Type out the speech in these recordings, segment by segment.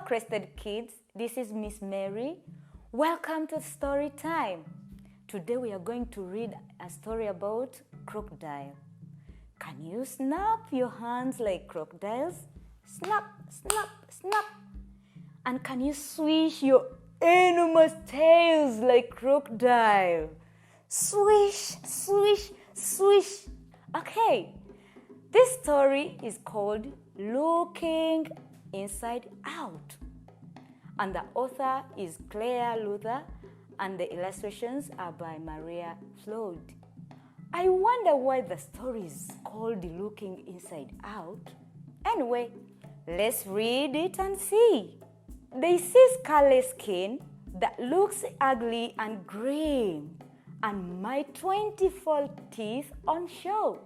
Crested Kids, this is Miss Mary. Welcome to Story Time. Today we are going to read a story about crocodile. Can you snap your hands like crocodiles? Snap, snap, snap. And can you swish your enormous tails like crocodile? Swish, swish, swish. Okay, this story is called Looking Inside Out. And the author is Claire Luther, and the illustrations are by Maria Flood. I wonder why the story is called Looking Inside Out. Anyway, let's read it and see. They see scaly skin that looks ugly and green, and my 24 teeth on show.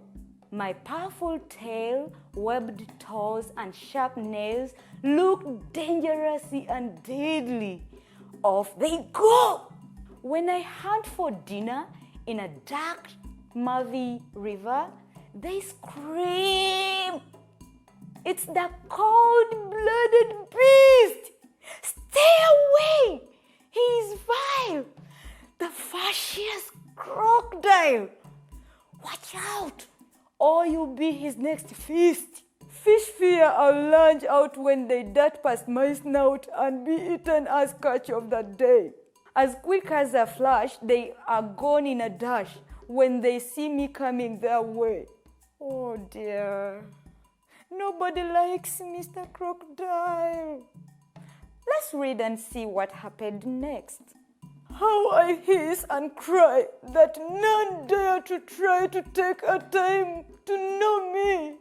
My powerful tail, webbed toes, and sharp nails look dangerous and deadly. Off they go! When I hunt for dinner in a dark, muddy river, they scream. It's the cold-blooded beast! Stay away! He is vile! The fascious crocodile! Watch out! Or you'll be his next feast. Fish fear I'll lunge out when they dart past my snout and be eaten as catch of that day. As quick as a flash, they are gone in a dash when they see me coming their way. Oh dear, nobody likes Mr. Crocodile. Let's read and see what happened next. How I hiss and cry that none dare to try to take a time to know me.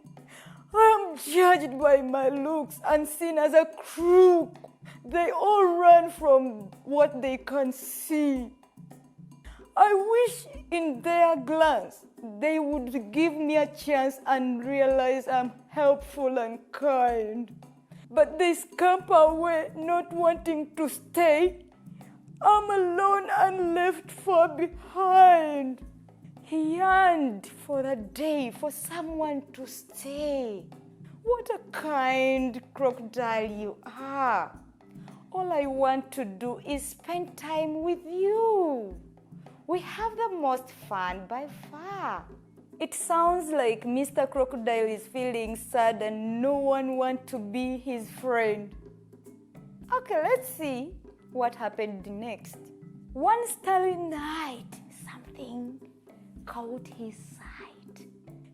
I am judged by my looks and seen as a crook. They all run from what they can see. I wish in their glance they would give me a chance and realize I'm helpful and kind. But they scamper away, not wanting to stay. I'm alone and left far behind. He yearned for the day for someone to stay. What a kind crocodile you are. All I want to do is spend time with you. We have the most fun by far. It sounds like Mr. Crocodile is feeling sad and no one wants to be his friend. Okay, let's see what happened next. One starry night, something caught his sight.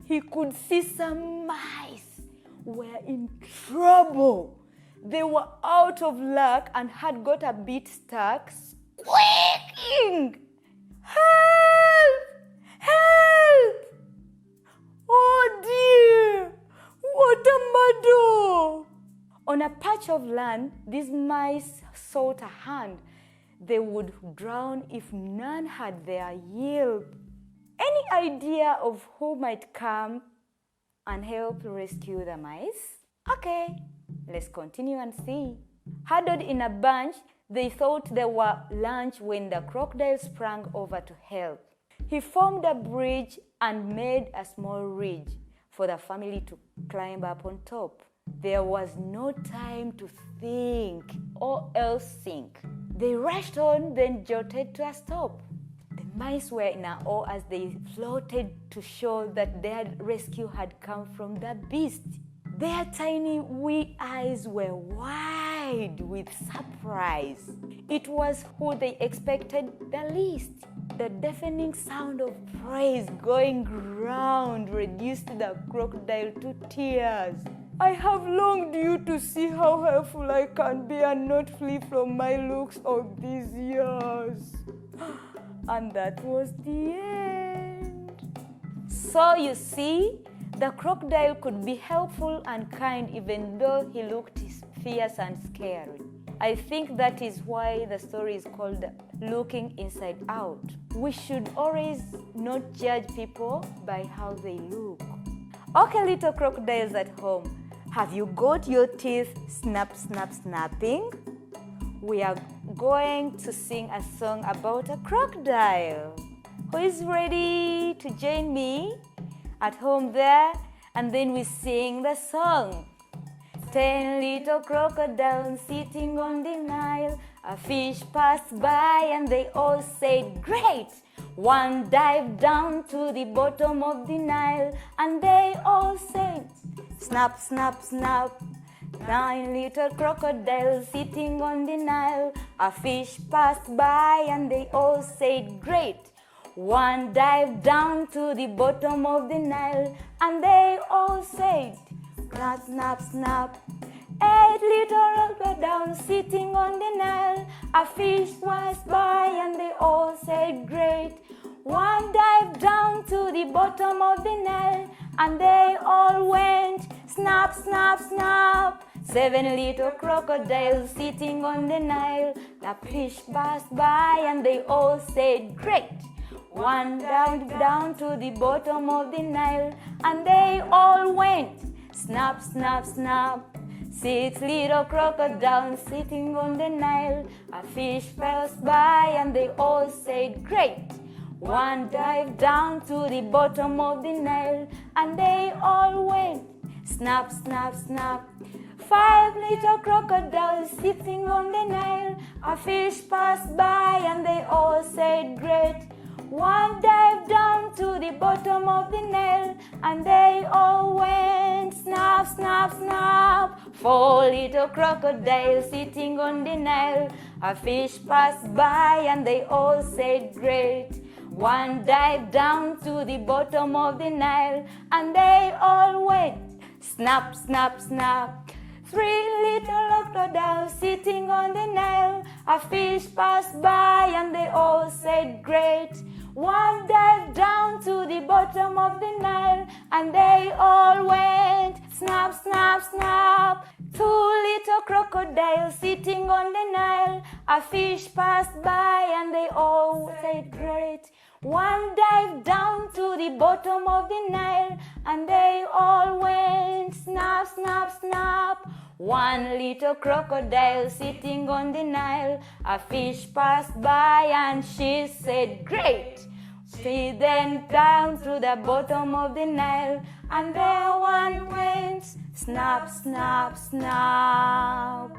He could see some mice were in trouble. They were out of luck and had got a bit stuck, squeaking. Help! Help! Oh dear! What a muddle! On a patch of land, these mice sought a hand. They would drown if none had their yield. Any idea of who might come and help rescue the mice? Okay, let's continue and see. Huddled in a bunch, they thought they were lunch when the crocodile sprang over to help. He formed a bridge and made a small ridge for the family to climb up on top. There was no time to think or else sink. They rushed on, then jolted to a stop. The mice were in awe as they floated to show that their rescue had come from the beast. Their tiny wee eyes were wide with surprise. It was who they expected the least. The deafening sound of praise going round reduced the crocodile to tears. I have longed you to see how helpful I can be and not flee from my looks all these years. And that was the end. So you see, the crocodile could be helpful and kind even though he looked fierce and scary. I think that is why the story is called Looking Inside Out. We should always not judge people by how they look. Okay, little crocodiles at home, have you got your teeth snap, snap, snapping? We are going to sing a song about a crocodile. Who is ready to join me at home there? And then we sing the song. 10 little crocodiles sitting on the Nile. A fish passed by and they all said, "Great!" One dived down to the bottom of the Nile and they all said, "Snap, snap, snap." 9 little crocodiles sitting on the Nile. A fish passed by and they all said, "Great!" One dived down to the bottom of the Nile and they all said, "Snap, snap, snap." 8 little crocodiles sitting on the Nile. A fish passed by and they all said, "Great!" One dived down to the bottom of the Nile and they all went, snap, snap, snap. 7 little crocodiles sitting on the Nile. The fish passed by and they all said, "Great!" One dived down to the bottom of the Nile and they all went, snap, snap, snap. 6 little crocodiles sitting on the Nile. A fish passed by and they all said, "Great!" One dived down to the bottom of the Nile and they all went, snap, snap, snap. 5 little crocodiles sitting on the Nile. A fish passed by and they all said, "Great!" One dived down to the bottom of the Nile and they all went, snap, snap, snap. 4 little crocodiles sitting on the Nile. A fish passed by and they all said, "Great!" One dived down to the bottom of the Nile and they all went, snap, snap, snap. 3 little crocodiles sitting on the Nile. A fish passed by and they all said, "Great!" One dived down to the bottom of the Nile and they all went, snap, snap, snap. 2 little crocodiles sitting on the Nile. A fish passed by and they all said, "Great!" One dived down to the bottom of the Nile and they all went, snap, snap, snap. 1 little crocodile sitting on the Nile. A fish passed by and she said, "Great!" She then down to the bottom of the Nile and there one went, snap, snap, snap.